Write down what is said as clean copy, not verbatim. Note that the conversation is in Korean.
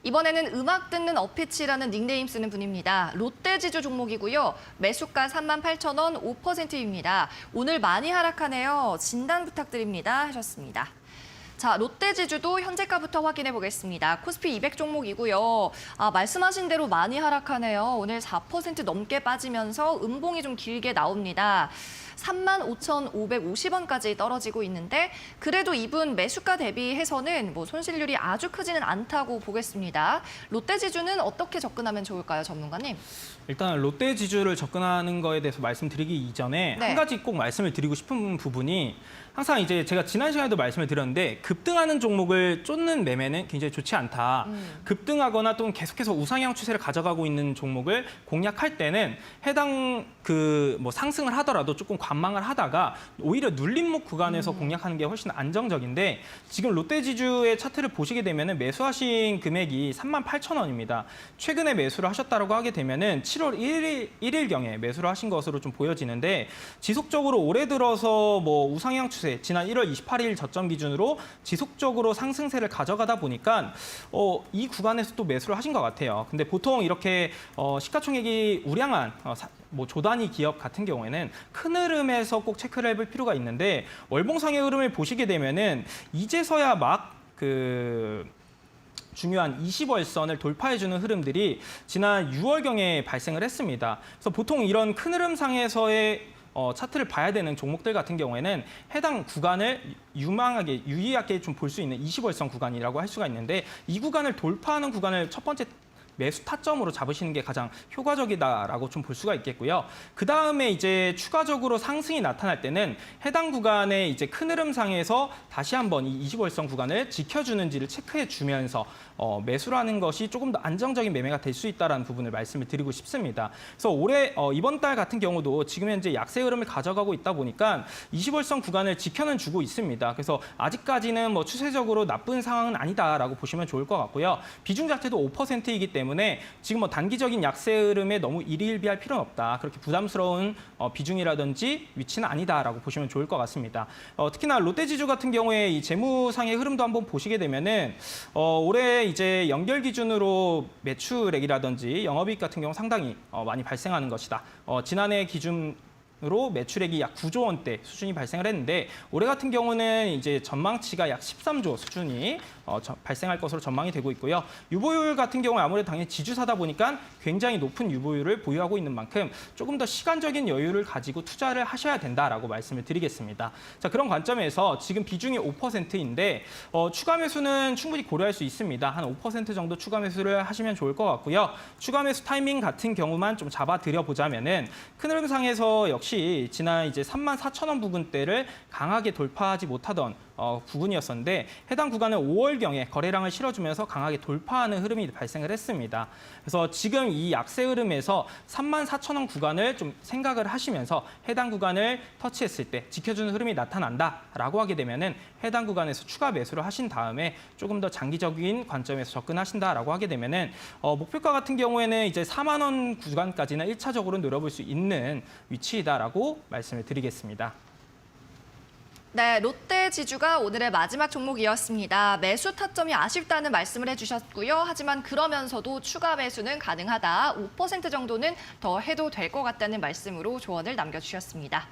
이번에는 음악 듣는 어피치라는 닉네임 쓰는 분입니다. 롯데지주 종목이고요. 매수가 38,000원 5%입니다. 오늘 많이 하락하네요. 진단 부탁드립니다 하셨습니다. 자, 롯데지주도 현재가부터 확인해 보겠습니다. 코스피 200 종목이고요. 말씀하신 대로 많이 하락하네요. 오늘 4% 넘게 빠지면서 음봉이 좀 길게 나옵니다. 35,550원까지 떨어지고 있는데 그래도 이분 매수가 대비해서는 손실률이 아주 크지는 않다고 보겠습니다. 롯데지주는 어떻게 접근하면 좋을까요, 전문가님? 일단 롯데지주를 접근하는 거에 대해서 말씀드리기 이전에 네. 한 가지 꼭 말씀을 드리고 싶은 부분이 항상 이제 제가 지난 시간에도 말씀을 드렸는데 급등하는 종목을 쫓는 매매는 굉장히 좋지 않다. 급등하거나 또는 계속해서 우상향 추세를 가져가고 있는 종목을 공략할 때는 해당 상승을 하더라도 조금 관망을 하다가 오히려 눌림목 구간에서 공략하는 게 훨씬 안정적인데 지금 롯데지주의 차트를 보시게 되면은 매수하신 금액이 38,000원입니다. 최근에 매수를 하셨다고 하게 되면은 7월 1일경에 매수를 하신 것으로 좀 보여지는데 지속적으로 올해 들어서 우상향 추세 지난 1월 28일 저점 기준으로 지속적으로 상승세를 가져가다 보니까 이 구간에서 또 매수를 하신 것 같아요. 근데 보통 이렇게 시가총액이 우량한 조단위 기업 같은 경우에는 큰 흐름에서 꼭 체크를 해볼 필요가 있는데 월봉상의 흐름을 보시게 되면은 이제서야 중요한 20월선을 돌파해주는 흐름들이 지난 6월경에 발생을 했습니다. 그래서 보통 이런 큰 흐름상에서의 차트를 봐야 되는 종목들 같은 경우에는 해당 구간을 유의하게 좀 볼 수 있는 20월선 구간이라고 할 수가 있는데 이 구간을 돌파하는 구간을 첫 번째 매수 타점으로 잡으시는 게 가장 효과적이다라고 좀 볼 수가 있겠고요. 그 다음에 이제 추가적으로 상승이 나타날 때는 해당 구간의 이제 큰 흐름상에서 다시 한번 이 20월선 구간을 지켜주는지를 체크해 주면서 매수라는 것이 조금 더 안정적인 매매가 될 수 있다는 부분을 말씀을 드리고 싶습니다. 그래서 올해 이번 달 같은 경우도 지금 현재 약세 흐름을 가져가고 있다 보니까 20월선 구간을 지켜는 주고 있습니다. 그래서 아직까지는 추세적으로 나쁜 상황은 아니다라고 보시면 좋을 것 같고요. 비중 자체도 5%이기 때문에 지금 단기적인 약세 흐름에 너무 일희일비할 필요는 없다. 그렇게 부담스러운 비중이라든지 위치는 아니다라고 보시면 좋을 것 같습니다. 특히나 롯데지주 같은 경우에 이 재무상의 흐름도 한번 보시게 되면은 올해 이제 연결 기준으로 매출액이라든지 영업이익 같은 경우 상당히 많이 발생하는 것이다. 지난해 기준으로 매출액이 약 9조 원대 수준이 발생을 했는데 올해 같은 경우는 이제 전망치가 약 13조 수준이 발생할 것으로 전망이 되고 있고요. 유보율 같은 경우는 아무래도 당연히 지주사다 보니까 굉장히 높은 유보율을 보유하고 있는 만큼 조금 더 시간적인 여유를 가지고 투자를 하셔야 된다라고 말씀을 드리겠습니다. 자, 그런 관점에서 지금 비중이 5%인데 추가 매수는 충분히 고려할 수 있습니다. 한 5% 정도 추가 매수를 하시면 좋을 것 같고요. 추가 매수 타이밍 같은 경우만 좀 잡아드려 보자면은 큰 흐름상에서 역시 지난 이제 34,000원 부근대를 강하게 돌파하지 못하던 부분이었었는데 해당 구간은 5월경에 거래량을 실어주면서 강하게 돌파하는 흐름이 발생을 했습니다. 그래서 지금 이 약세 흐름에서 34,000원 구간을 좀 생각을 하시면서 해당 구간을 터치했을 때 지켜주는 흐름이 나타난다라고 하게 되면은 해당 구간에서 추가 매수를 하신 다음에 조금 더 장기적인 관점에서 접근하신다라고 하게 되면은 목표가 같은 경우에는 이제 4만 원 구간까지는 1차적으로 노려볼 수 있는 위치이다라고 말씀을 드리겠습니다. 네, 롯데지주가 오늘의 마지막 종목이었습니다. 매수 타점이 아쉽다는 말씀을 해주셨고요. 하지만 그러면서도 추가 매수는 가능하다. 5% 정도는 더 해도 될 것 같다는 말씀으로 조언을 남겨주셨습니다.